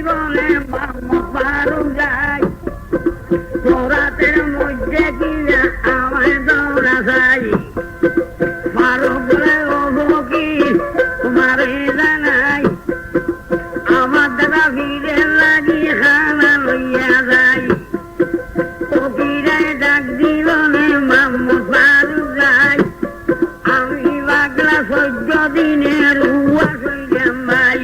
জীবনে পারু যায় তোরাতের মধ্যে কিনা আমার দৌড়া যাই পারু বলে ও ফকির তোমারে জানাই আমার দাদা ফিরে লাগি খানা লইয়া যাই ফকিরে ডাক দিল নে মামু পারু যাই আমি বাগলা 14 দিনের উয়া সইলাম ভাই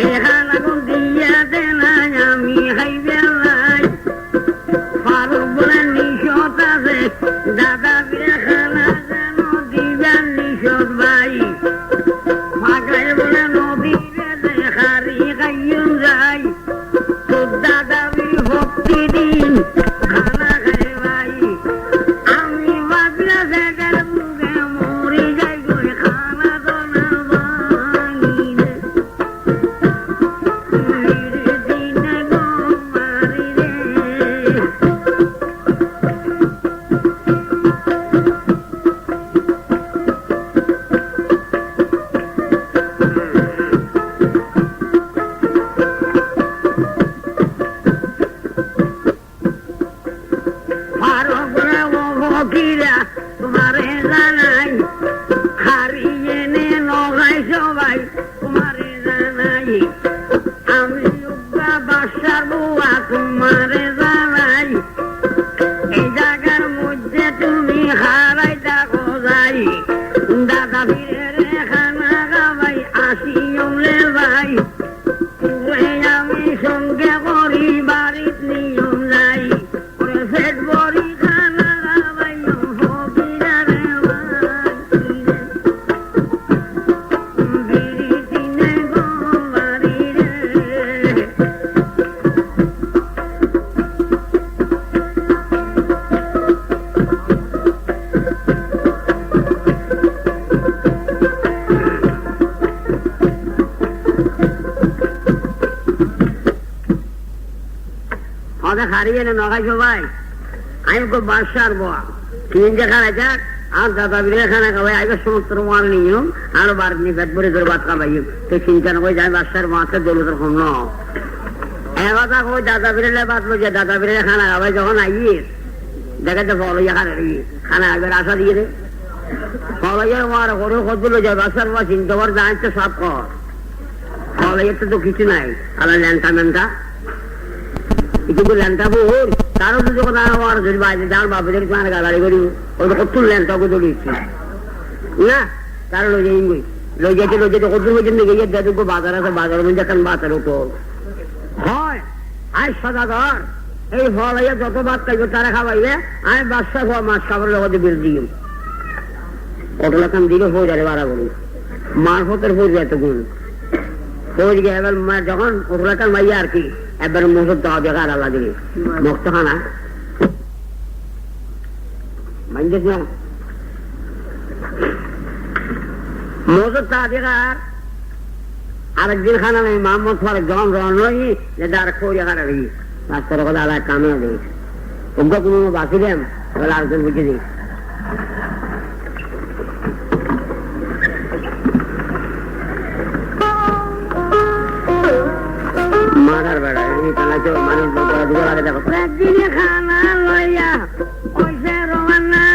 এখান আগুন দিয়া দেনাই আমি খাইবে ভাই ফারুক বলে নিশত আছে দাদা ফিরে খানা যেন দিবেন নিশত ভাই পাগলায় বলে নদীরে দেখারি খাইয়ুন যাই তোর দাদা ফির ভক্তি দিন খানা খাই ভাই আমি বাগলা জায়গার মুখে মরি যাই করে খানা তো না ভাঙিলে দিনে গো মারি রে ফারুক রে ও ফকিরা তোমারে জানাই হারিয়ে নে নগাই সবাই তোমারে জানাই আমি উগ্রা বাসার বুয়া তোমারে জানাই এই জায়গার মধ্যে তুমি হারাই থাকো যাই দাদা ফিরে রে খানা গাবাই আসি রে ভাই তুই আমি সঙ্গে করি বাড়িত নিয়ম যাই ওরে ফেট বড়ি খানা গাবাই ফকিরা রে বিড়ি দিনে গো বাড়ি রে ওদের হারিয়ে নে নগাই সবাই আমি খুব বাসার বোয়া তিন যে খানা যাক আর দাদা বিরে খানা খাওয়াই আগে সমস্ত মাল নিয়ম আরো বার নিয়ে পেট ভরে ধরে ভাত খাবাই তো চিন্তা না করে যাই বাসার মাকে দৌলত কম ন একথা কই দাদা বিরে বাদ লো যে দাদা বিরে খানা খাওয়াই যখন আইস দেখাতে ফলইয়া খানা একবার আশা দিয়ে দে ফলইয়া মার করে কতগুলো যায় বাসার মা চিন্তা কর জানতে সব কর ফলইয়া তো কিছু নাই আলা ল্যাংটা ম্যাংটা কিন্তু ল্যাংটা বহুর তারও তো যখন আমার যদি বাইরে যার বাপেদের কানে গালাড়ি করি ওই তো কত ল্যাংটাকে দৌড়িয়েছি না তার লই যাই লই যেতে কত পর্যন্ত গিয়ে দেখো বাজার আছে বাজারের মধ্যে এখন বাজার উঠো হয় আয় সদাগর এই ফল হইয়া যত ভাত খাইবে তারা খাওয়াইবে আমি বাচ্চা খাওয়া মাছ খাবার লগতে বের দিই অটোলা কাম দিলে হয়ে যাবে বাড়া করি মারফতের হয়ে যায় তখন হয়ে গিয়ে এবার যখন অটোলা কাম মাইয়া আর কি একবার মসুর দেওয়া দেখা আল্লাহ দিলে মস্ত খানা মাইন্দিস না মসুর তা দেখার আরেকদিন খানা নেই মোহাম্মদ ফারুক যখন রন নই যে আর খড়িয়া খাটা দিই রাস্তার কথা আলাদা কামে দিই ওকে কোনো বাকি দেন তাহলে আরেকজন বুঝে দিই মাথার বেড়া মানুষ দুটো লাগে দেখো একদিনে খানা লইয়া পয়সা রোমানা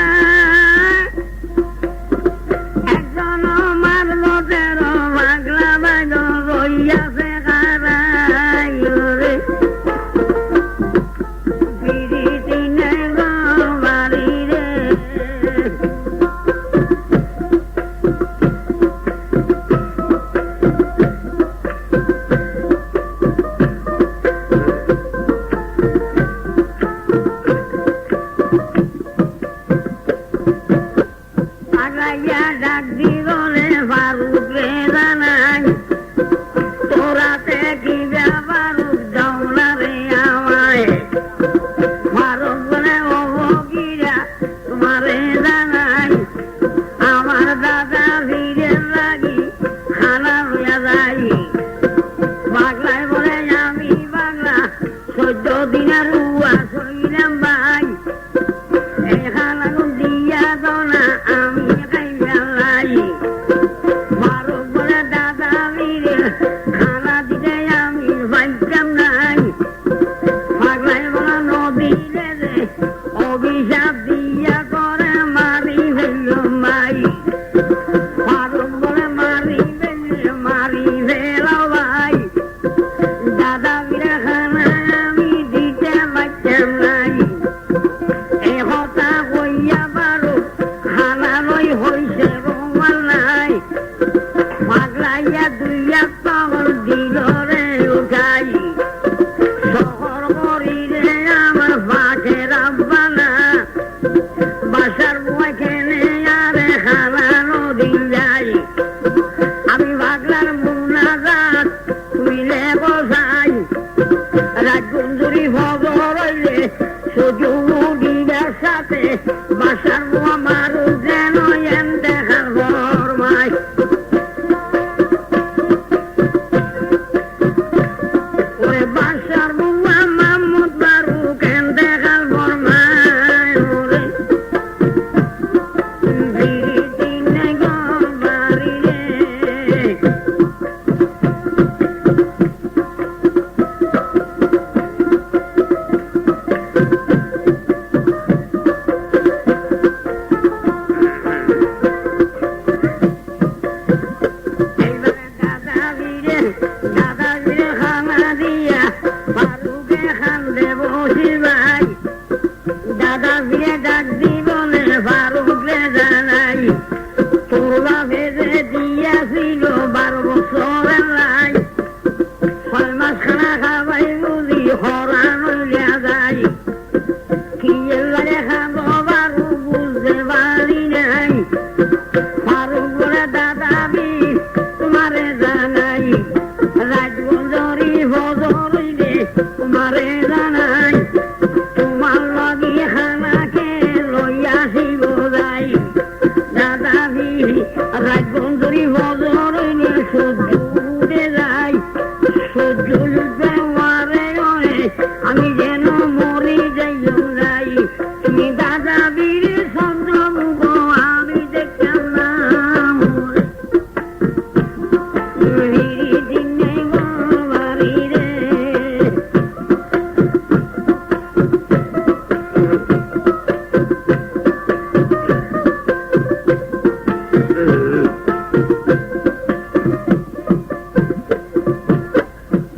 একজন মারলো 13 পাগলা বাগ রইয়াছে খারাই রে বিড়ি দিনে গো বাড়ি রে লাগাইয়া দুইয়া পাগল দিল রে উঠাই শহর করি রে আমার পাখে রাব্বানা বাসার বই খেলে আরে খানানো দিন যাই আমি পাগলার মুনাজাত তুইলে বসাই রাজগুঞ্জুরি খবর হইলে সুযোগ দিবার সাথে বাসার বুয়া মারু যেন এন দেখার ফরমাই ওরে বাসার বুয়া মাহমুদ মারু কেন দেখার ফরমাই ওরে দিনে গল বাড়ি রে দাদা খানা দিয়া ফারুকে খান দেব ভাই দাদা ফিরে ডাক দিবনে ফারুকে জানাই তোলা ভেজে দিয়াছিল 12 বছরের লাই 6 মাস খানা খাবাই বুঝি হরান হইয়া যাই কি এবারে খাবো বারু বুঝতে পারি নাই ফারুক বলে দাদা তোমারে জানাই রাজবন্দরী ফজর হইলে তোমারে জানাই তোমার লাগি খানাকে লইয়াছিব যাই দাদা রাজবন্দরী ফজর হইলে সহ্য উঠে যাই সহ্য উঠবে মারে আমি যেন মরি যাইও যাই তুমি দাদা বীর চন্দ্রমুখ আমি দেখতাম না দিনে বাড়ি রে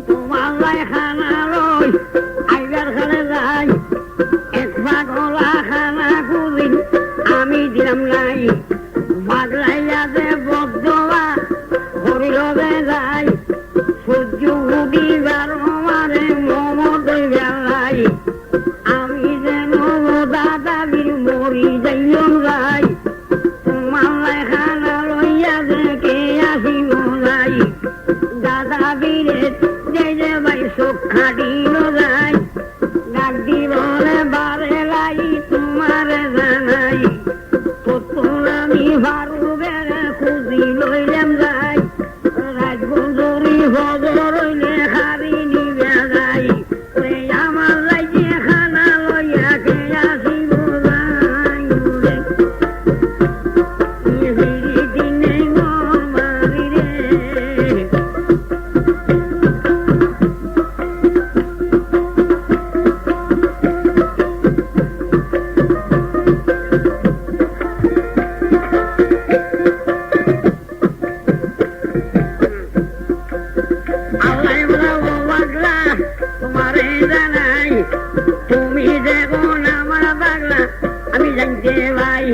তোমার লাই খানা লই আইবার খানে যাই এক পাগলা খানা কুদিন আমি দিলাম নাই পাগলাইয়া যে বদলা হরিলবে যাই সূর্য উঠিবার মারে মমত বেলাই আমি যেন দাদা বীর মরি যাইও যাই তোমার লাই খানা লইয়া যে কে আসিব যাই দাদা বীরে যে ভাই চোখ খাটিল যাই ডাক দিবলে বারে লাই তোমারে জানাই তোর আমি ফারুকের খুঁজি লইলাম যাই রাজবন্দরী ফজর হইলে খারি নিবে যাই আমার রাইজে খানা লইয়া কে আসিব যাই দিনে মারি রে আল্লাহ বলা পাগলা তোমারে জানাই তুমি দেখুন আমার পাগলা আমি জানতে ভাই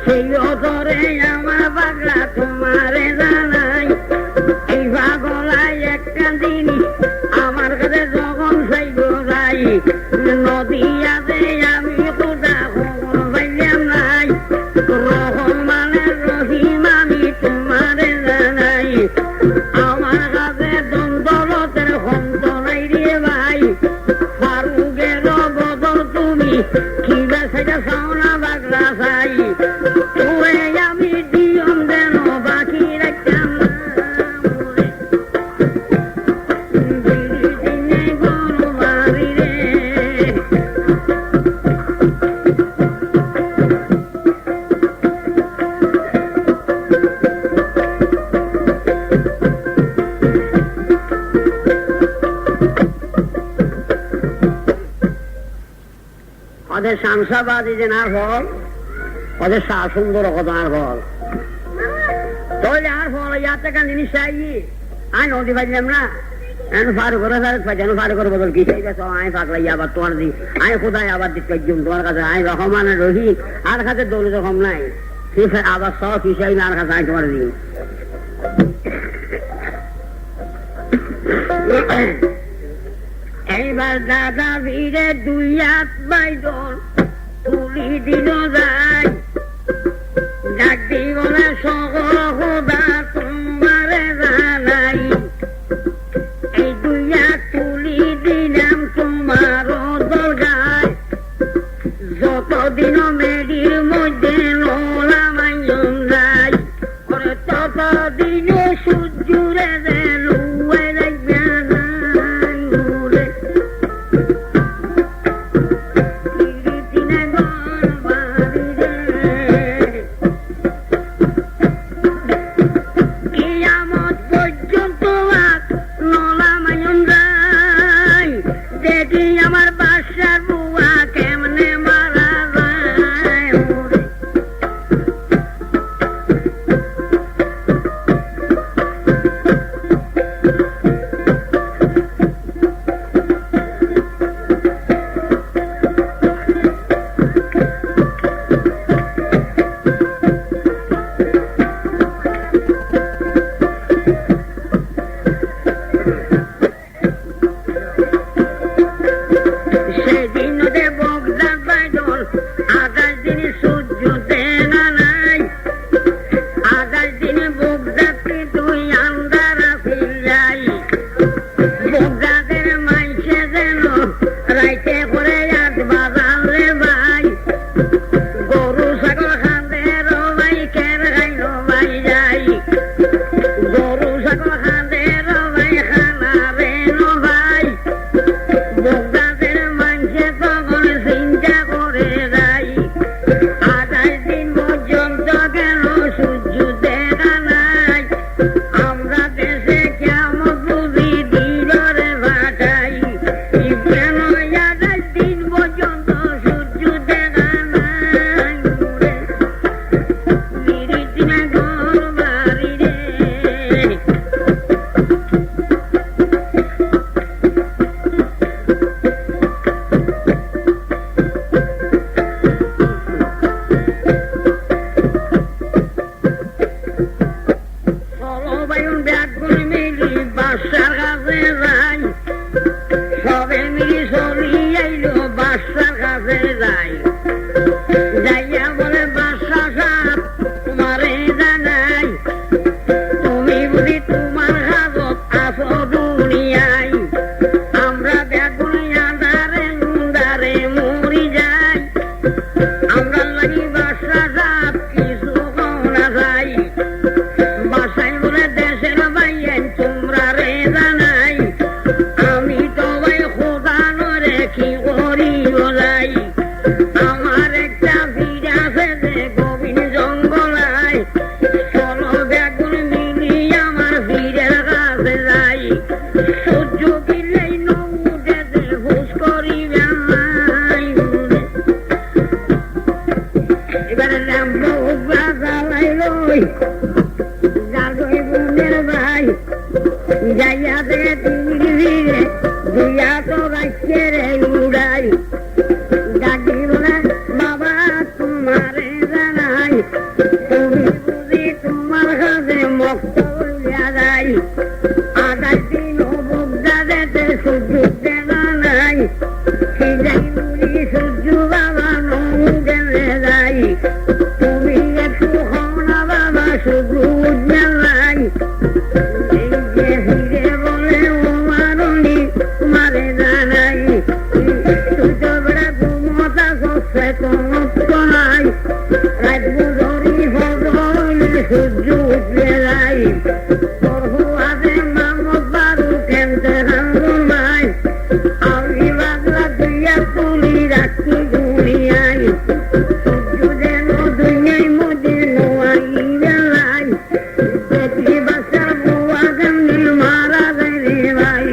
সেই অতরে আমার পাগলা তোমারে জানাই এই পাগলাই একটা জিনিস আমার কাছে যখন চাইব যাই নদীয়াতে আমি কোথা খবর পাইলাম নাই রহমানের রহিম আমি তোমারে জানাই আমার কাছে দ্বন্দ্বলতের হন্ত নাই রে ভাই ফারুকের বদল তুমি কি বেসাইটা চাও না বাগলা চাই তোরে আমি দিয়ম যেন বাকি রাখতাম না দিনে গরু বাড়ি রে ওদের শামসাবাদী যে না ফল ওদের সুন্দর কথার ফল তাহলে আর ফল ইয়াতে কান জিনিস চাই আই নদী পাইলাম না ফার করে ফার করে বদল কি চাই আই পাকলা আবার তোমার দি আই কোথায় আবার দিতে তোমার কাছে আই রহমানের রহি আর কাছে দৌড় রকম নাই আবার সব হিসাবে আর কাছে আই তোমার দিই এইবার দাদা ভিড়ে দুই হাত বাইদর তুলি দিল যায়, ডাক দিব না সকল খোদা তোমারে জানাই, এই দুই হাত তুলি দিলাম তোমার দরগায়, যতদিন মেডির মধ্যে নোলামাইন যায়, ওরে ততদিন সূর্যরে লুয়ে রাখবে নাই ওরে। কিয়ামত পর্যন্ত নোলামাইন যায়, দেখি আমার বাসার বুয়া কেমনে মারা যায় ওরে। সেদিন ওদের বগদার বাইদল 28 দিন সূর্য দেনা নাই, 28 দিন বগদাতে তুই আন্দার আসিল যাই, বগদাদের মাইসে যেন রাইতে করে আজ বাজালে ভাই, গরু ছাগল খাঁদে রবাই কের খাইল ভাই যাই, গরু ছাগল খাঁদে রবাই খানা রে ভাই, বগদাদের মাইসে তখন চিন্তা করে যাই, 28 দিন পর্যন্ত গেল সূর্য দেখা নাই, আমরা দেশে কেমন বুঝি দিলরে ভাটাই, কেন 28 দিন পর্যন্ত সূর্য দেখা নাই ওরে। নিরিতিনা ঘর বাড়ি রে, সবাইন ব্যাগ করে মিলি বাসার কাছে যাই, সবে মিলি চলি আইলো বাসার কাছে যাই, যাইয়া বলে বাসা সাপ তোমারে জানাই, তুমি বুঝি তোমার হাজত আছো দুনিয়ায়, আমরা ব্যাগ করে আন্ধারে মুন্দারে মরি যাই, আমরা লাগি বাসা সাপ কিছু না যাই, বাসায় বলে দেশের বাইয়েন তোমরা রে জানাই, আমি তো ভাই খোদা নরে কি করি যাই, আমার একটা ভিড় আছে যে গভীর জঙ্গলায়, চলো বেগুন মিলি আমার ভিড়ের কাছে যাই, সূর্য কিলেই নৌটে যে হুস করিবে নাই ওরে। এবারে ল্যাম্বো জ্বালাই লই যাগই বোনের ভাই, যাইয়া দে তুমি ভিড়ে দুইয়া তো রাখছে রে উড়াই, ডাকি বলে বাবা তোমারে জানাই, তুমি বুঝি তোমার কাছে মক্ত হইয়া যাই, 28 দিন বগদা দেতে সূর্য দেখা নাই, কি যাই বুঝি সূর্য বাবা নৌ গেলে যাই, তুমি একটু হও না বাবা সূর্য উজ্জ্বল নাই, এই যে ফিরে বলে ও মারণি তোমারে জানাই, তুই তো বেড়া ঘুমতা সে তো নাই, রাত বুঝরি হইলে সূর্য উঠলে যাই, তোর হুয়াতে মামত বারু কেন্দ্রে রাঙ্গুল মাই, আমি বাগলা দুইয়া তুলি রাখি দুনিয়ায়, সূর্য যেন দুনিয়ায় মধ্যে নোয়াই বেলাই, দেখি বাসার বুয়া কেমনি মারা যায় রে ভাই,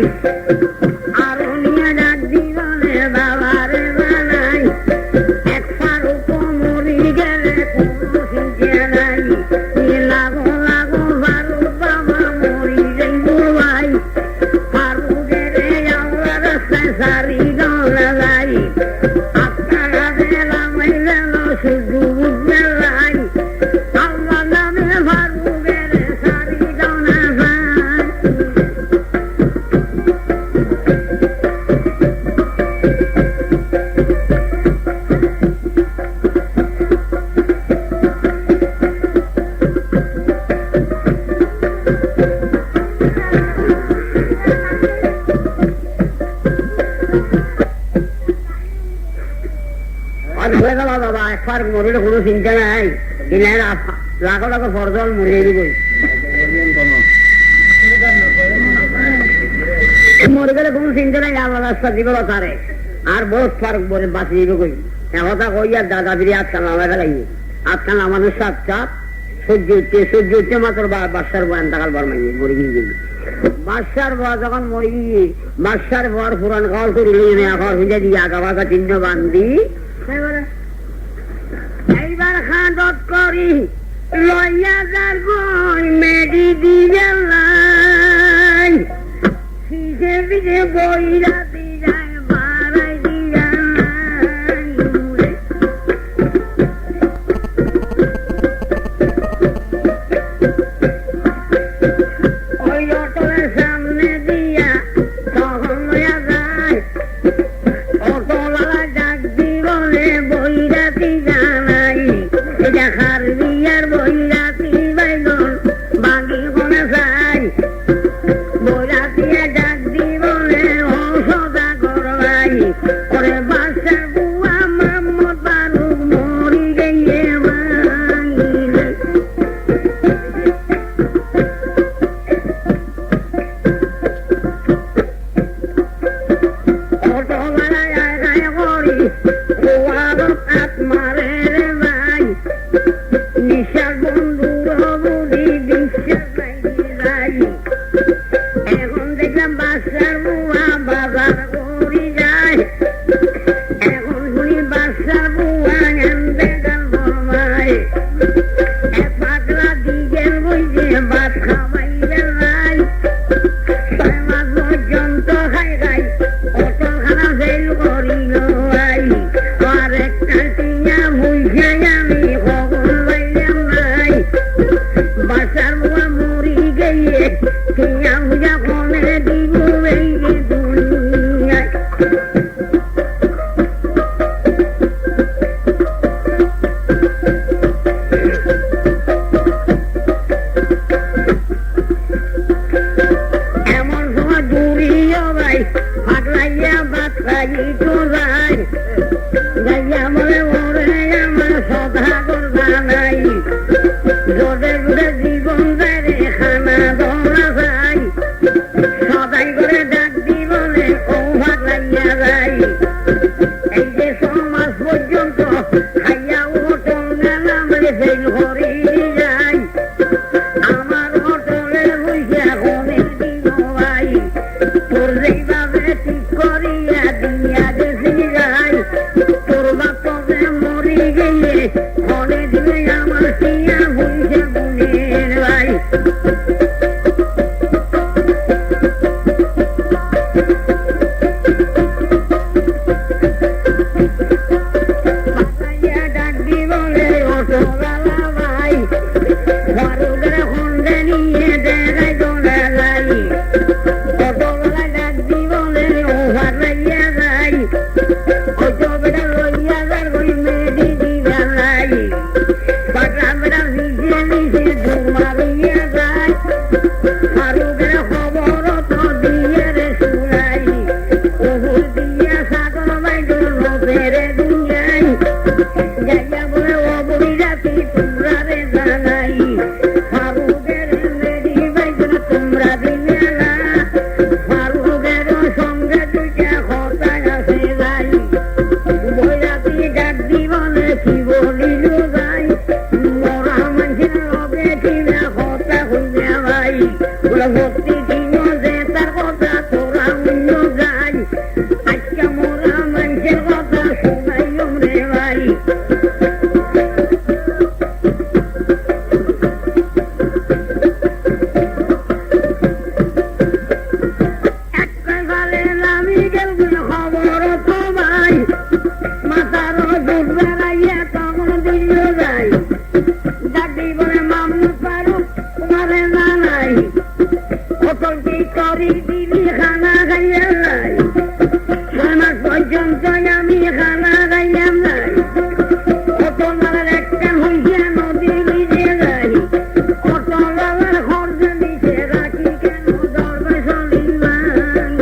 আরো নিয়ে ডাক দিলে বাবারে বানাই, এক ফারুক মরি গেলে কোনো চিন্তা নাই, লাগো লাগো ফারুক বাবা মরি যাইব ভাই, ফারুকের আল্লাহ রাস্তায় সারি গলা যাই, আপনারা বেলা মাইলে সূর্য বুঝবে লাই, আল্লাহ নামে ফারুকের সারি আর মরিলে কোনো চিন্তা নাই, লাখো লাখো ফরজল মরিয়ে দিব, মরে গেলে কোনো চিন্তা নাই, আল্লাহ রাস্তা দিব তারে, আর বহুত ফারুক বলে বাঁচি দিব কই কথা কই। আর দাদা ফিরে আটকান আমাকে লাগবে, আটকান আমাদের সাত চাপ সহ্য উঠতে মাত্র বাদশার বয়ান টাকাল বার মাইয়ে মরে গিয়ে বাদশার বয়া যখন মরে গিয়ে বাদশার বর পুরান খাওয়াল করিল এখন ভিজা দিয়ে আগা বাগা চিহ্ন বান্ধি এইবার খাঁদত করি লইয়া যার বই মেডি দিয়ে লাই ফিজে ফিজে বইরা দিযায় বাড়াই দিয়া ওই অটোর সামনে দিয়া তখন লইয়া যায় অটোলা ডাক দিবলে বইরাতি জানাই এটা খারবি আর বইরাতি বাইগন বাগি কোনে যায় বইরাতিয়া ডাক দিবলে ও সদা করবাই করে বাসার বুয়া মামত বারুক মরি গিয়ে এখন দেখলাম বাসার বুয়া বাজার করি যায়, এখন শুনি বাসার বুয়া দেখাল বরমায় এক পাতলা দিগের বইছে ভাত খাওয়াই নাই 6 মাস পর্যন্ত খাই খাই অটল খানা ফেল করিল ভাই আর একটা টিয়া বুঝে আমি খবর পাইলাম নাই বাসার বুয়া মরি গিয়ে টিয়া বুঝা কনে দিব এই দুনিয়ায়। এমন সময় দূরিও ভাই ফাটলাইয়া ভাত খাইতো যায় যাইয়া বলে ওরে আমার সদা করবা নাই জোরে জোরে জীবন যায় রে খানা দোলা যায় সদাই করে ডাক দি বলে ও ফাটলাইয়া যায় এই যে 6 মাস পর্যন্ত খাইয়া ওটল গেলাম রে ফেল করি যায় আমার অটলের বইসা কমে দিব ভাই তোর যেইভাবে ঠিক করিয়া দিয়া গেছি যাই তোর বাপকে মরি গিয়ে কনে দিবে আমার টিয়া বইসা গুণের ভাই। ডাক দি বলে অটোওয়ালা ভাই ফারুকের খন্ডে নিয়ে দেখাই তোলা যাই অটোওয়ালা ডাক দি বলে ও ফাটাইয়া যাই ওই তো বেটা লইয়া যার ওই মেডি দিবা নাই পাটা বেটা নিচে নিচে ঢুক মারিয়া যায় ফারুকের খবর তো দিয়ে রে শুনাই ওহুর দিয়া সাগর বাইদুর লোকেরে দুনিয়ায় যাইয়া বলে ও বই রাতি তোমরা রে জানাই ফারুকের মেডি বাইদুর তোমরা দিলে না ফারুকের সঙ্গে দুইটা কথা আছে যাই বই রাতি ডাক দি বলে কি বলিল যাই মরা মানুষের লগে কিনা কথা হইয়া ভাই বলে ভক্তি দিন যে তার কথা তোরা অন্য যাই আজকে মরা মানুষের কথা শোনাইও রে ভাই। একটা গালে নামি গেল খবর তো ভাই মাথার দুধ বেড়াইয়া তখন দিল যাই দাদি বলে মামু পারুক তোমারে জানাই অটল কি করি দিবি খানা খাইয়া নাই 6 মাস পর্যন্ত আমি খানা খাইয়াম নাই অটলার একটা হইয়া নদী ভিজে যাই অটলার খরচ দিছে রাখি কেন দরবে চলিবান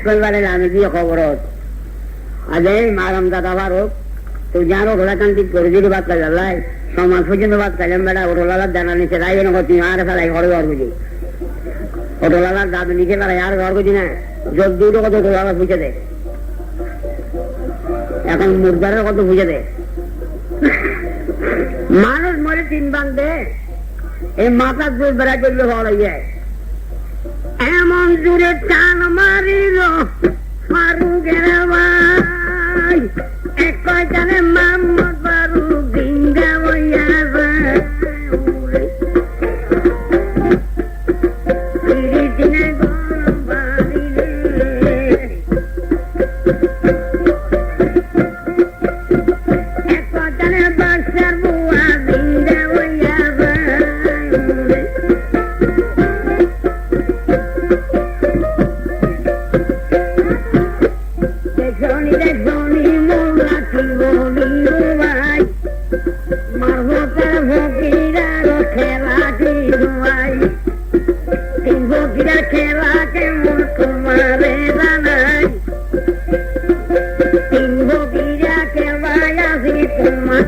করবারে আমি দিয়ে খবরত আজ এই মারাম দাদা ভারত তো যার ওঠলা কান্তি করে দিলি বাদ কাজ লাই সমাজ পর্যন্ত বাদ কাজ বেড়া ওঠলার জানা নিচে রাই তুমি আর ফেলাই ঘরে ঘর বুঝি ওঠলার দাদু নিচে ফেলাই আর ঘর বুঝি না যোগ দুটো কত ওঠলা বুঝে দেয় এখন মুরদারের কত বুঝে দেয় মানুষ মরে 3 ভাগ দে এই মাথার জোর বেড়া করলে ভালো যায় এমন জোরে টান মারিল মারু গেলে ভাই এক কয়টানে মাম্মদ বারু গিঙ্গা বইয়া যায় গরম বাড়িলে এক কয়টানে বাসার বুয়া গিঙ্গা বইয়া যায় দেখনি মোলা বলি ভাই মারবতার ফকিরার খেলাটি ভাই 3 ফকিরার খেলা কেমন তোমারে জানাই 3 ফকিরা খেলায় আসি তোমার